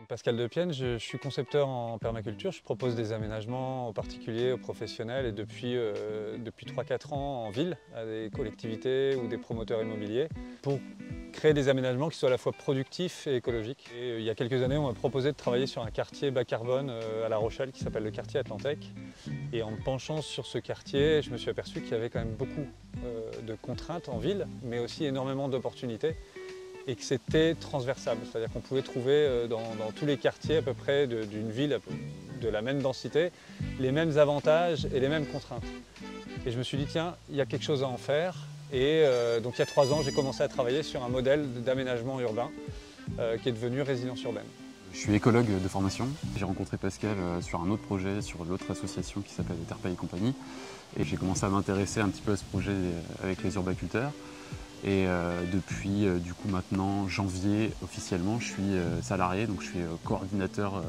Pascal Depienne, je suis concepteur en permaculture. Je propose des aménagements aux particuliers, aux professionnels et depuis 3-4 ans en ville, à des collectivités ou des promoteurs immobiliers, pour créer des aménagements qui soient à la fois productifs et écologiques. Et il y a quelques années, on m'a proposé de travailler sur un quartier bas carbone à La Rochelle qui s'appelle le quartier Atlantec. Et en me penchant sur ce quartier, je me suis aperçu qu'il y avait quand même beaucoup de contraintes en ville, mais aussi énormément d'opportunités. Et que c'était transversable, c'est-à-dire qu'on pouvait trouver dans tous les quartiers à peu près d'une ville de la même densité, les mêmes avantages et les mêmes contraintes. Et je me suis dit, tiens, il y a quelque chose à en faire. Et donc il y a 3 ans, j'ai commencé à travailler sur un modèle d'aménagement urbain qui est devenu résidence urbaine. Je suis écologue de formation. J'ai rencontré Pascal sur un autre projet, sur l'autre association qui s'appelle Terpa et compagnie. Et j'ai commencé à m'intéresser un petit peu à ce projet avec les urbaculteurs. Et depuis du coup maintenant janvier officiellement je suis salarié, donc je suis coordinateur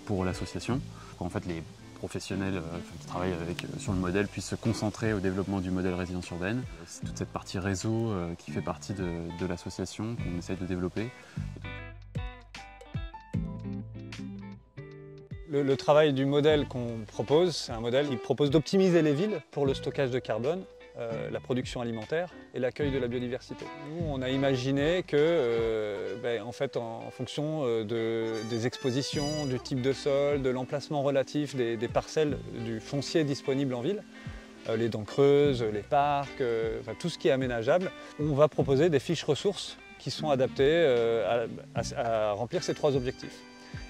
pour l'association. En fait les professionnels qui travaillent sur le modèle puissent se concentrer au développement du modèle résidence urbaine. C'est toute cette partie réseau qui fait partie de l'association qu'on essaye de développer. Le travail du modèle qu'on propose, c'est un modèle qui propose d'optimiser les villes pour le stockage de carbone, la production alimentaire et l'accueil de la biodiversité. Nous, on a imaginé que, en fait, en fonction des expositions, du type de sol, de l'emplacement relatif des parcelles, du foncier disponible en ville, les dents creuses, les parcs, tout ce qui est aménageable, on va proposer des fiches ressources qui sont adaptées à remplir ces 3 objectifs.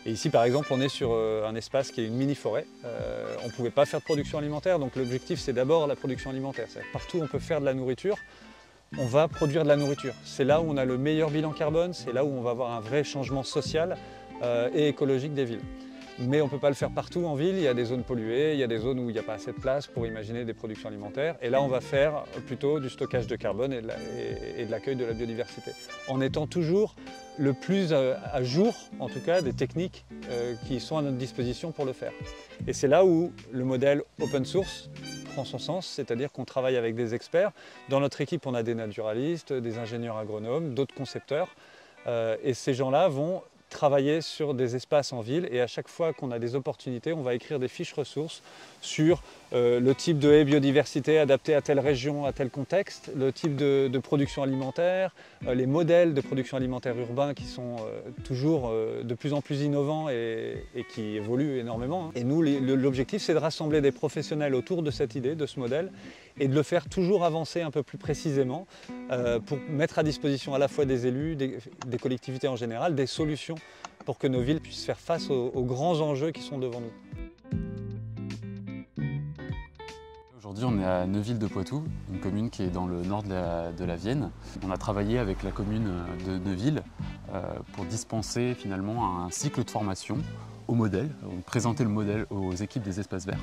Et ici, par exemple, on est sur un espace qui est une mini-forêt. On ne pouvait pas faire de production alimentaire, donc l'objectif, c'est d'abord la production alimentaire. Partout où on peut faire de la nourriture, on va produire de la nourriture. C'est là où on a le meilleur bilan carbone, c'est là où on va avoir un vrai changement social et écologique des villes. Mais on ne peut pas le faire partout en ville, il y a des zones polluées, il y a des zones où il n'y a pas assez de place pour imaginer des productions alimentaires. Et là, on va faire plutôt du stockage de carbone et de l'accueil de la biodiversité. En étant toujours le plus à jour, en tout cas, des techniques qui sont à notre disposition pour le faire. Et c'est là où le modèle open source prend son sens, c'est-à-dire qu'on travaille avec des experts. Dans notre équipe, on a des naturalistes, des ingénieurs agronomes, d'autres concepteurs. Et ces gens-là vont travailler sur des espaces en ville et à chaque fois qu'on a des opportunités, on va écrire des fiches ressources sur le type de haie biodiversité adapté à telle région, à tel contexte, le type de production alimentaire, les modèles de production alimentaire urbain qui sont toujours de plus en plus innovants et qui évoluent énormément. Et nous, l'objectif, c'est de rassembler des professionnels autour de cette idée, de ce modèle, et de le faire toujours avancer un peu plus précisément pour mettre à disposition à la fois des élus, des collectivités en général, des solutions pour que nos villes puissent faire face aux grands enjeux qui sont devant nous. Aujourd'hui, on est à Neuville-de-Poitou, une commune qui est dans le nord de la Vienne. On a travaillé avec la commune de Neuville pour dispenser finalement un cycle de formation au modèle, présenter le modèle aux équipes des espaces verts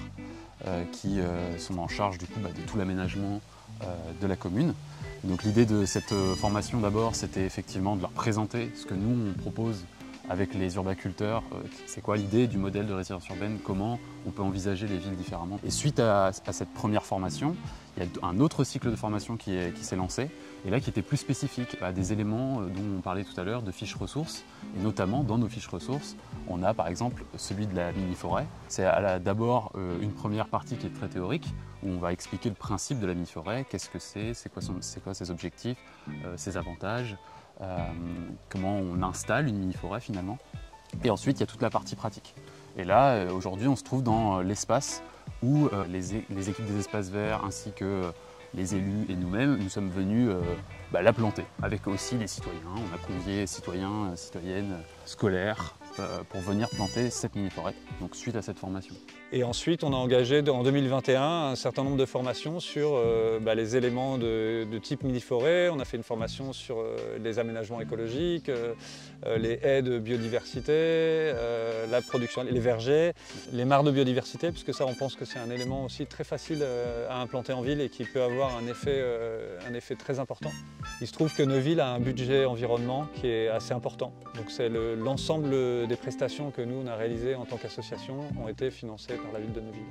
qui sont en charge du coup, de tout l'aménagement de la commune. Donc l'idée de cette formation d'abord, c'était effectivement de leur présenter ce que nous on propose avec les urbaculteurs, c'est quoi l'idée du modèle de résidence urbaine, comment on peut envisager les villes différemment. Et suite à cette première formation, il y a un autre cycle de formation qui s'est lancé, et là qui était plus spécifique à des éléments dont on parlait tout à l'heure, de fiches ressources, et notamment dans nos fiches ressources, on a par exemple celui de la mini-forêt. C'est d'abord une première partie qui est très théorique, où on va expliquer le principe de la mini-forêt, qu'est-ce que c'est quoi ses objectifs, ses avantages, comment on installe une mini-forêt finalement. Et ensuite, il y a toute la partie pratique. Et là, aujourd'hui, on se trouve dans l'espace où les équipes des espaces verts ainsi que les élus et nous-mêmes, nous sommes venus la planter. Avec aussi les citoyens. On a convié citoyens, citoyennes, scolaires pour venir planter cette mini-forêt, donc suite à cette formation. Et ensuite, on a engagé en 2021 un certain nombre de formations sur les éléments de type mini-forêt. On a fait une formation sur les aménagements écologiques, les haies de biodiversité, la production, les vergers, les mares de biodiversité, parce que ça, on pense que c'est un élément aussi très facile à implanter en ville et qui peut avoir un effet très important. Il se trouve que Neuville a un budget environnement qui est assez important. Donc c'est l'ensemble des prestations que nous, on a réalisées en tant qu'association ont été financées par la ville de Neuville.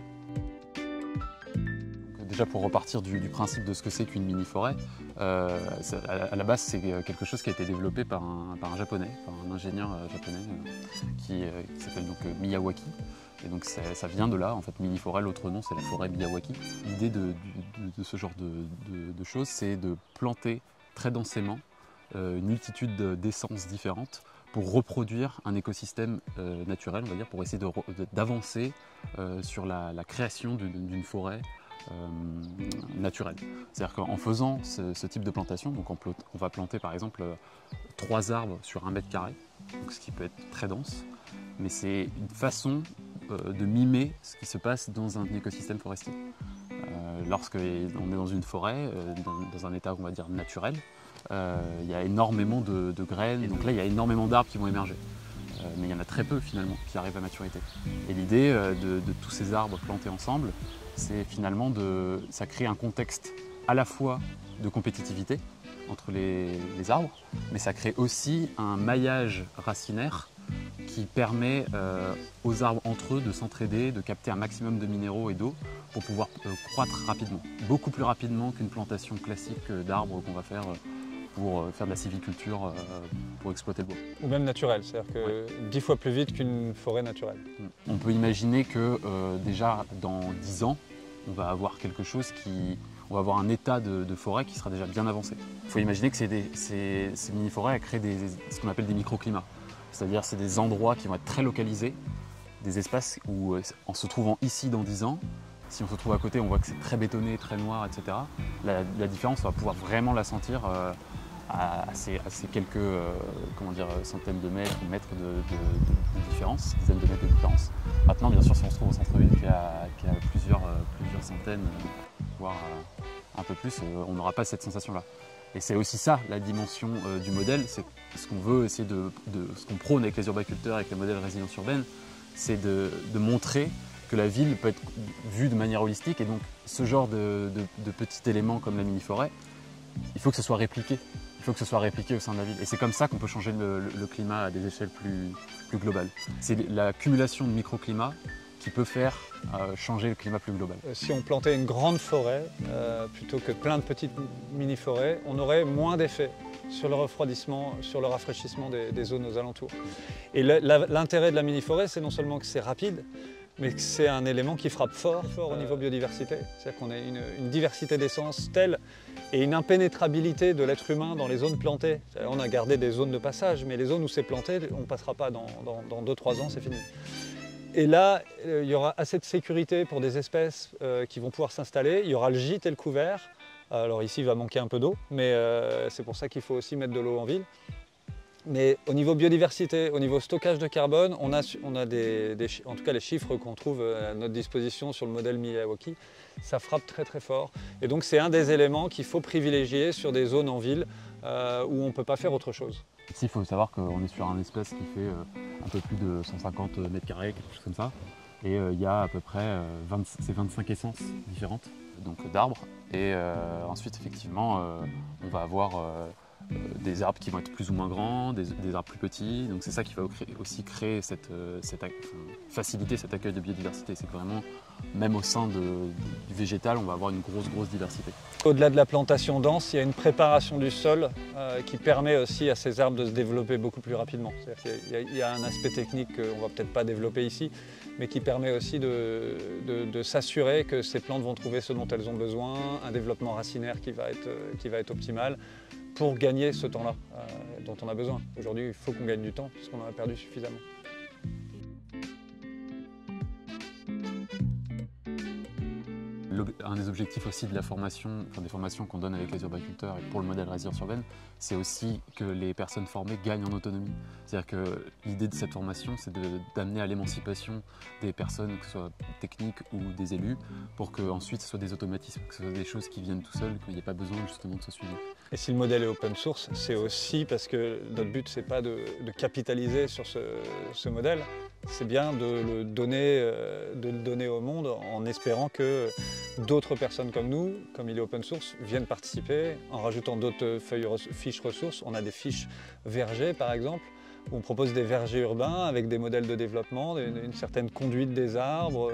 déjà pour repartir du principe de ce que c'est qu'une mini-forêt, à la base c'est quelque chose qui a été développé par un japonais, par un ingénieur japonais qui s'appelle donc Miyawaki. Et donc ça vient de là, en fait, mini-forêt, l'autre nom c'est la forêt Miyawaki. L'idée de ce genre de choses, c'est de planter très densément une multitude d'essences différentes pour reproduire un écosystème naturel, on va dire, pour essayer d'avancer sur la création d'une forêt naturelle. C'est-à-dire qu'en faisant ce type de plantation, donc on va planter par exemple 3 arbres sur 1 mètre carré, donc ce qui peut être très dense, mais c'est une façon de mimer ce qui se passe dans un écosystème forestier. Lorsqu'on est dans une forêt, dans un état on va dire naturel, il y a énormément de graines, et donc là il y a énormément d'arbres qui vont émerger. Mais il y en a très peu finalement qui arrivent à maturité. Et l'idée de tous ces arbres plantés ensemble, c'est finalement ça crée un contexte à la fois de compétitivité entre les arbres, mais ça crée aussi un maillage racinaire qui permet aux arbres entre eux de s'entraider, de capter un maximum de minéraux et d'eau pour pouvoir croître rapidement. Beaucoup plus rapidement qu'une plantation classique d'arbres qu'on va faire pour faire de la sylviculture, pour exploiter le bois. Ou même naturel, c'est-à-dire que 10 fois plus vite qu'une forêt naturelle. On peut imaginer que déjà dans 10 ans, on va avoir on va avoir un état de forêt qui sera déjà bien avancé. Il faut imaginer que ces mini-forêts créent ce qu'on appelle des microclimats. C'est-à-dire c'est des endroits qui vont être très localisés, des espaces où en se trouvant ici dans 10 ans, si on se trouve à côté, on voit que c'est très bétonné, très noir, etc. La différence, on va pouvoir vraiment la sentir à ces quelques centaines de mètres ou mètres de différence, dizaines de mètres de différence. Maintenant, bien sûr, si on se trouve au centre-ville qui a plusieurs centaines, voire un peu plus, on n'aura pas cette sensation-là. Et c'est aussi ça, la dimension du modèle, c'est ce qu'on veut essayer ce qu'on prône avec les urbaculteurs, avec les modèles résilience urbaine, c'est de montrer que la ville peut être vue de manière holistique, et donc ce genre de petits éléments comme la mini-forêt, il faut que ce soit répliqué. Il faut que ce soit répliqué au sein de la ville. Et c'est comme ça qu'on peut changer le climat à des échelles plus globales. C'est l'accumulation de microclimats qui peut faire changer le climat plus global. Si on plantait une grande forêt plutôt que plein de petites mini-forêts, on aurait moins d'effet sur le refroidissement, sur le rafraîchissement des zones aux alentours. Et l'intérêt de la mini-forêt, c'est non seulement que c'est rapide, mais que c'est un élément qui frappe fort au niveau biodiversité. C'est-à-dire qu'on a une diversité d'essences telle et une impénétrabilité de l'être humain dans les zones plantées. On a gardé des zones de passage, mais les zones où c'est planté, on ne passera pas dans 2-3 ans, c'est fini. Et là, il y aura assez de sécurité pour des espèces qui vont pouvoir s'installer. Il y aura le gîte et le couvert. Alors ici, il va manquer un peu d'eau, mais c'est pour ça qu'il faut aussi mettre de l'eau en ville. Mais au niveau biodiversité, au niveau stockage de carbone, on a en tout cas les chiffres qu'on trouve à notre disposition sur le modèle Miyawaki, ça frappe très très fort. Et donc c'est un des éléments qu'il faut privilégier sur des zones en ville où on ne peut pas faire autre chose. Ici, il faut savoir qu'on est sur un espace qui fait un peu plus de 150 mètres carrés, quelque chose comme ça. Et il y a à peu près 25 essences différentes d'arbres. Et ensuite, effectivement, on va avoir des arbres qui vont être plus ou moins grands, des arbres plus petits. Donc c'est ça qui va aussi créer faciliter cet accueil de biodiversité. C'est que vraiment, même au sein du végétal, on va avoir une grosse diversité. Au-delà de la plantation dense, il y a une préparation du sol qui permet aussi à ces arbres de se développer beaucoup plus rapidement. Il y a un aspect technique qu'on ne va peut-être pas développer ici, mais qui permet aussi de s'assurer que ces plantes vont trouver ce dont elles ont besoin, un développement racinaire qui va être optimal pour gagner ce temps-là dont on a besoin. Aujourd'hui, il faut qu'on gagne du temps puisqu'on en a perdu suffisamment. Un des objectifs aussi de la formation, des formations qu'on donne avec les urbaculteurs et pour le modèle résilience urbaine, c'est aussi que les personnes formées gagnent en autonomie. C'est-à-dire que l'idée de cette formation, c'est d'amener à l'émancipation des personnes, que ce soit techniques ou des élus, pour qu'ensuite ce soit des automatismes, que ce soit des choses qui viennent tout seuls, qu'il n'y ait pas besoin justement de ce suivi. Et si le modèle est open source, c'est aussi parce que notre but, c'est pas de capitaliser sur ce modèle, c'est bien de le donner au monde en espérant que d'autres personnes comme nous, comme il est open source, viennent participer en rajoutant d'autres fiches ressources. On a des fiches vergers par exemple, où on propose des vergers urbains avec des modèles de développement, une certaine conduite des arbres,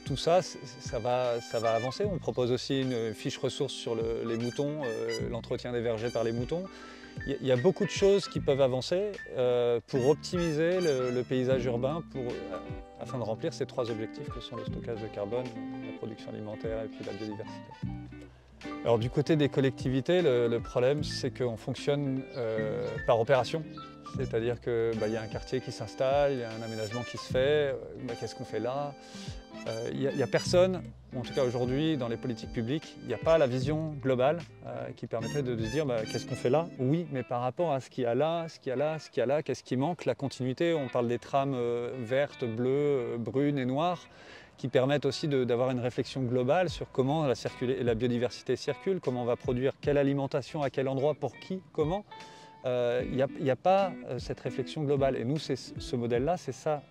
tout ça, ça va avancer. On propose aussi une fiche ressources sur les moutons, l'entretien des vergers par les moutons. Il y a beaucoup de choses qui peuvent avancer pour optimiser le paysage urbain afin de remplir ces 3 objectifs que sont le stockage de carbone, la production alimentaire et puis la biodiversité. Alors du côté des collectivités, le problème c'est qu'on fonctionne par opération. C'est-à-dire qu'il y a un quartier qui s'installe, il y a un aménagement qui se fait, qu'est-ce qu'on fait là? Il n'y a personne, en tout cas aujourd'hui dans les politiques publiques, il n'y a pas la vision globale qui permettrait de se dire qu'est-ce qu'on fait là? Oui, mais par rapport à ce qu'il y a là, ce qu'il y a là, ce qu'il y a là, qu'est-ce qui manque? La continuité, on parle des trames vertes, bleues, brunes et noires qui permettent aussi d'avoir une réflexion globale sur comment la biodiversité circule, comment on va produire quelle alimentation, à quel endroit, pour qui, comment. Il n'y a pas cette réflexion globale. Et nous, ce modèle-là, c'est ça.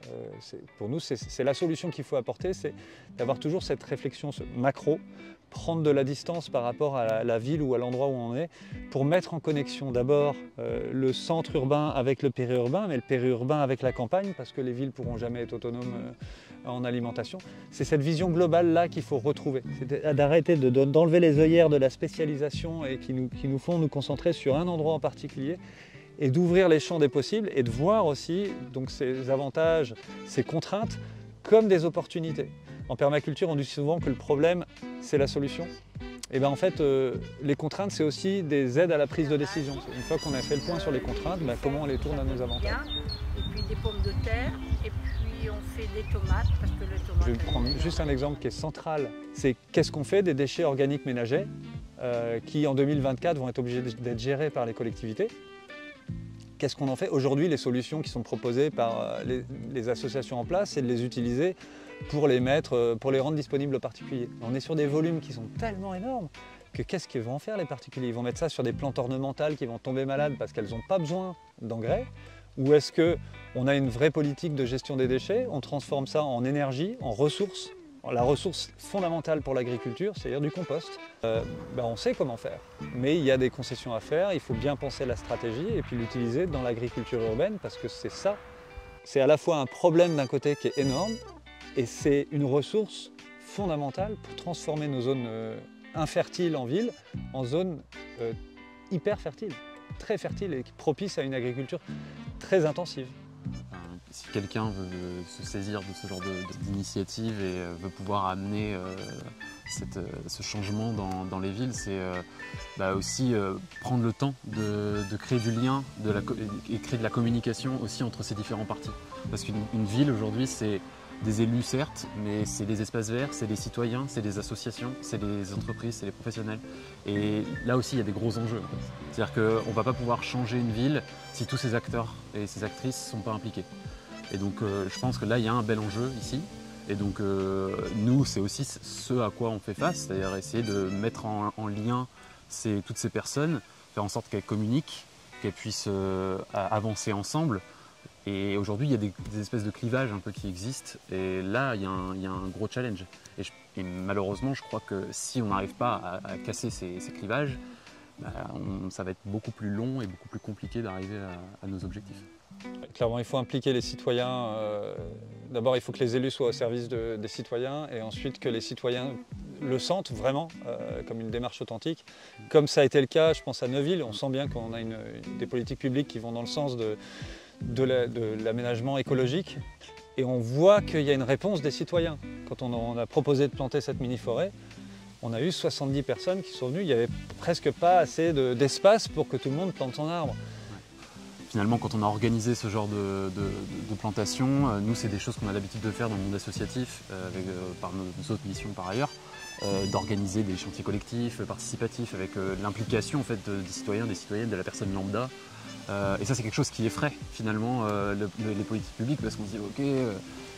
Pour nous, c'est la solution qu'il faut apporter, c'est d'avoir toujours cette réflexion macro, prendre de la distance par rapport à la ville ou à l'endroit où on est, pour mettre en connexion d'abord le centre urbain avec le périurbain, mais le périurbain avec la campagne, parce que les villes ne pourront jamais être autonomes en alimentation. C'est cette vision globale-là qu'il faut retrouver. C'est d'arrêter d'enlever les œillères de la spécialisation et qui nous font nous concentrer sur un endroit en particulier et d'ouvrir les champs des possibles et de voir aussi donc, ces avantages, ces contraintes comme des opportunités. En permaculture, on dit souvent que le problème, c'est la solution. Et bien en fait, les contraintes, c'est aussi des aides à la prise de décision. Une fois qu'on a fait le point sur les contraintes, comment on les tourne à nos avantages. Et puis des pommes de terre, et puis on fait des tomates, parce que le tomate... Je vais prendre juste un exemple qui est central. C'est qu'est-ce qu'on fait des déchets organiques ménagers qui, en 2024, vont être obligés d'être gérés par les collectivités. Qu'est-ce qu'on en fait? Aujourd'hui, les solutions qui sont proposées par les associations en place, c'est de les utiliser pour les rendre disponibles aux particuliers. On est sur des volumes qui sont tellement énormes que qu'est-ce qu'ils vont en faire les particuliers? Ils vont mettre ça sur des plantes ornementales qui vont tomber malades parce qu'elles n'ont pas besoin d'engrais? Ou est-ce qu'on a une vraie politique de gestion des déchets? On transforme ça en énergie, en ressources. La ressource fondamentale pour l'agriculture, c'est-à-dire du compost. On sait comment faire, mais il y a des concessions à faire, il faut bien penser la stratégie et puis l'utiliser dans l'agriculture urbaine parce que c'est ça. C'est à la fois un problème d'un côté qui est énorme et c'est une ressource fondamentale pour transformer nos zones infertiles en ville en zones hyper fertiles, très fertiles et propices à une agriculture très intensive. Si quelqu'un veut se saisir de ce genre d'initiative et veut pouvoir amener ce changement dans les villes, c'est aussi prendre le temps de créer du lien et créer de la communication aussi entre ces différents partis. Parce qu'une ville aujourd'hui, c'est des élus certes, mais c'est des espaces verts, c'est des citoyens, c'est des associations, c'est des entreprises, c'est les professionnels. Et là aussi, il y a des gros enjeux. C'est-à-dire qu'on ne va pas pouvoir changer une ville si tous ces acteurs et ces actrices ne sont pas impliqués. Et donc je pense que là, il y a un bel enjeu ici. Et donc nous, c'est aussi ce à quoi on fait face, c'est-à-dire essayer de mettre en lien toutes ces personnes, faire en sorte qu'elles communiquent, qu'elles puissent avancer ensemble. Et aujourd'hui, il y a des espèces de clivages un peu qui existent. Et là, il y a un gros challenge. Et malheureusement, je crois que si on n'arrive pas à casser ces clivages, ça va être beaucoup plus long et beaucoup plus compliqué d'arriver à nos objectifs. Clairement, il faut impliquer les citoyens. D'abord, il faut que les élus soient au service des citoyens et ensuite que les citoyens le sentent vraiment comme une démarche authentique. Comme ça a été le cas, je pense à Neuville, on sent bien qu'on a des politiques publiques qui vont dans le sens de l'aménagement écologique et on voit qu'il y a une réponse des citoyens. Quand on a proposé de planter cette mini-forêt, on a eu 70 personnes qui sont venues, il n'y avait presque pas assez d'espace pour que tout le monde plante son arbre. Finalement, quand on a organisé ce genre de plantation, nous, c'est des choses qu'on a l'habitude de faire dans le monde associatif, par nos autres missions par ailleurs, d'organiser des chantiers collectifs, participatifs, avec l'implication en fait, des citoyens, des citoyennes, de la personne lambda. Et ça, c'est quelque chose qui effraie finalement les politiques publiques, parce qu'on se dit, ok,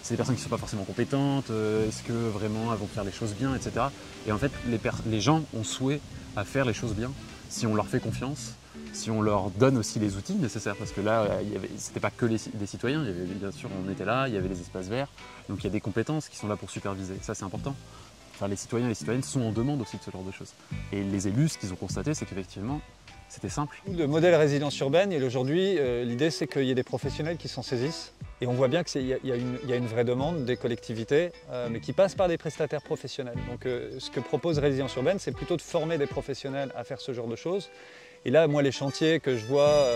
c'est des personnes qui ne sont pas forcément compétentes, est-ce que vraiment elles vont faire les choses bien, etc. Et en fait, les gens ont souhait à faire les choses bien, si on leur fait confiance, si on leur donne aussi les outils nécessaires, parce que là, c'était pas que des citoyens, il y avait, bien sûr, on était là, il y avait les espaces verts, donc il y a des compétences qui sont là pour superviser, ça c'est important. Enfin, les citoyens et les citoyennes sont en demande aussi de ce genre de choses. Et les élus, ce qu'ils ont constaté, c'est qu'effectivement, C'était simple. Le modèle résilience urbaine, et aujourd'hui, l'idée c'est qu'il y ait des professionnels qui s'en saisissent. Et on voit bien qu'il y a une vraie demande des collectivités, mais qui passe par des prestataires professionnels. Donc ce que propose Résilience Urbaine, c'est plutôt de former des professionnels à faire ce genre de choses. Et là, moi, les chantiers que je vois,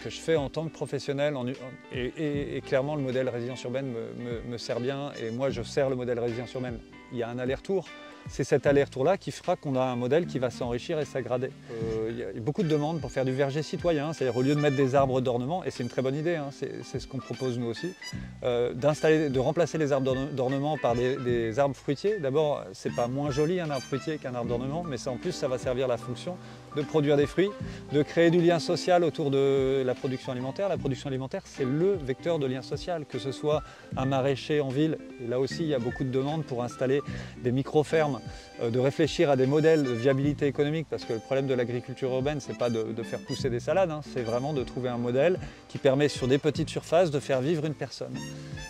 que je fais en tant que professionnel, et clairement le modèle Résilience Urbaine me sert bien, et moi je sers le modèle Résilience Urbaine. Il y a un aller-retour. C'est cet aller-retour-là qui fera qu'on a un modèle qui va s'enrichir et s'aggrader. Il y a beaucoup de demandes pour faire du verger citoyen, c'est-à-dire au lieu de mettre des arbres d'ornement, et c'est une très bonne idée, hein, c'est ce qu'on propose nous aussi, de remplacer les arbres d'ornement par des arbres fruitiers. D'abord, c'est pas moins joli un arbre fruitier qu'un arbre d'ornement, mais en plus ça va servir la fonction de produire des fruits, de créer du lien social autour de la production alimentaire. La production alimentaire, c'est le vecteur de lien social, que ce soit un maraîcher en ville, et là aussi il y a beaucoup de demandes pour installer des micro-fermes, de réfléchir à des modèles de viabilité économique, parce que le problème de l'agriculture urbaine, c'est pas de faire pousser des salades, hein, c'est vraiment de trouver un modèle qui permet sur des petites surfaces de faire vivre une personne.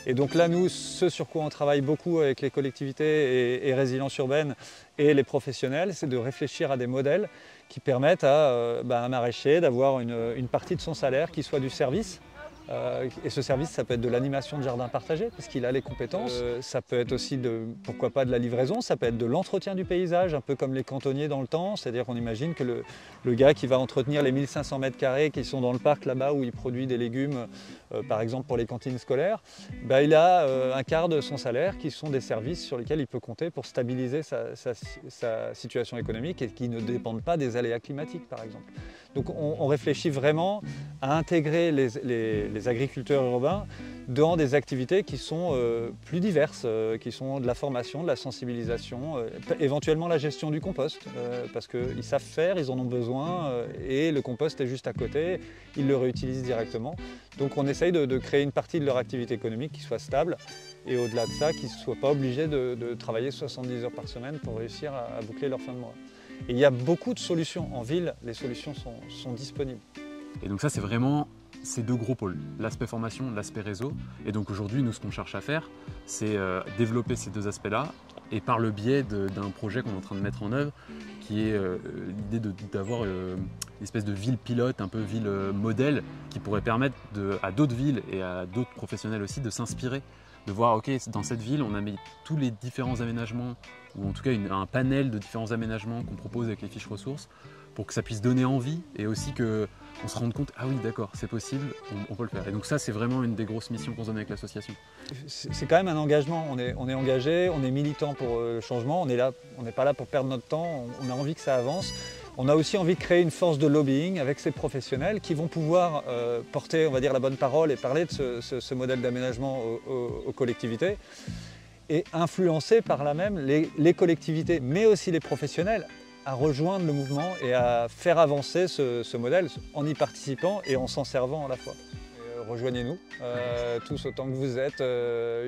Et donc là, nous, ce sur quoi on travaille beaucoup avec les collectivités et Résilience Urbaine et les professionnels, c'est de réfléchir à des modèles qui permettent à un maraîcher d'avoir une partie de son salaire qui soit du service. Et ce service, ça peut être de l'animation de jardin partagé, parce qu'il a les compétences. Ça peut être aussi, pourquoi pas, de la livraison, ça peut être de l'entretien du paysage, un peu comme les cantonniers dans le temps. C'est-à-dire qu'on imagine que le gars qui va entretenir les 1500 mètres carrés qui sont dans le parc là-bas, où il produit des légumes, par exemple pour les cantines scolaires, il a un quart de son salaire qui sont des services sur lesquels il peut compter pour stabiliser sa situation économique et qui ne dépendent pas des aléas climatiques, par exemple. Donc on réfléchit vraiment à intégrer les agriculteurs urbains dans des activités qui sont plus diverses, qui sont de la formation, de la sensibilisation, éventuellement la gestion du compost, parce qu'ils savent faire, ils en ont besoin, et le compost est juste à côté, ils le réutilisent directement. Donc on essaye de créer une partie de leur activité économique qui soit stable, et au-delà de ça, qu'ils ne soient pas obligés de travailler 70 heures par semaine pour réussir à boucler leur fin de mois. Et il y a beaucoup de solutions. En ville, les solutions sont disponibles. Et donc ça, c'est vraiment ces deux gros pôles, l'aspect formation, l'aspect réseau. Et donc aujourd'hui, nous, ce qu'on cherche à faire, c'est développer ces deux aspects-là, et par le biais d'un projet qu'on est en train de mettre en œuvre, qui est l'idée d'avoir une espèce de ville pilote, un peu ville modèle, qui pourrait permettre à d'autres villes et à d'autres professionnels aussi de s'inspirer, de voir, ok, dans cette ville, on a mis tous les différents aménagements, ou en tout cas un panel de différents aménagements qu'on propose avec les fiches ressources, pour que ça puisse donner envie, et aussi qu'on se rende compte, ah oui, d'accord, c'est possible, on peut le faire. Et donc ça, c'est vraiment une des grosses missions qu'on se donne avec l'association. C'est quand même un engagement, on est engagé, on est militant pour le changement, on n'est pas là pour perdre notre temps, on a envie que ça avance. On a aussi envie de créer une force de lobbying avec ces professionnels qui vont pouvoir porter, on va dire, la bonne parole et parler de ce modèle d'aménagement aux collectivités, et influencer par là même les collectivités, mais aussi les professionnels, à rejoindre le mouvement et à faire avancer ce modèle en y participant et en s'en servant à la fois. Rejoignez-nous, tous autant que vous êtes,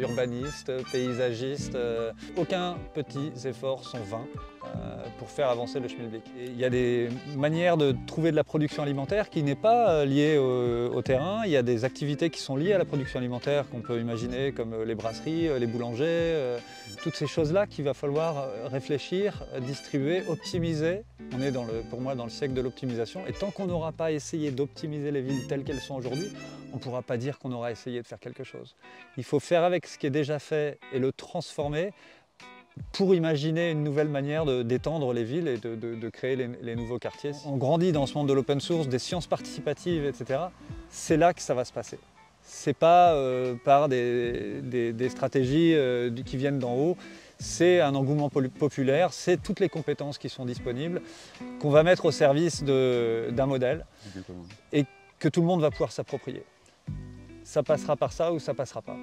urbanistes, paysagistes. Aucun petit effort sont vains pour faire avancer le schmilblick. Il y a des manières de trouver de la production alimentaire qui n'est pas liée au terrain. Il y a des activités qui sont liées à la production alimentaire qu'on peut imaginer, comme les brasseries, les boulangers, toutes ces choses-là qu'il va falloir réfléchir, distribuer, optimiser. On est pour moi dans le siècle de l'optimisation, et tant qu'on n'aura pas essayé d'optimiser les villes telles qu'elles sont aujourd'hui, on ne pourra pas dire qu'on aura essayé de faire quelque chose. Il faut faire avec ce qui est déjà fait et le transformer pour imaginer une nouvelle manière d'étendre les villes et de créer les nouveaux quartiers. On grandit dans ce monde de l'open source, des sciences participatives, etc. C'est là que ça va se passer. Ce n'est pas par des stratégies qui viennent d'en haut. C'est un engouement populaire, c'est toutes les compétences qui sont disponibles, qu'on va mettre au service d'un modèle et que tout le monde va pouvoir s'approprier. Ça passera par ça ou ça passera pas.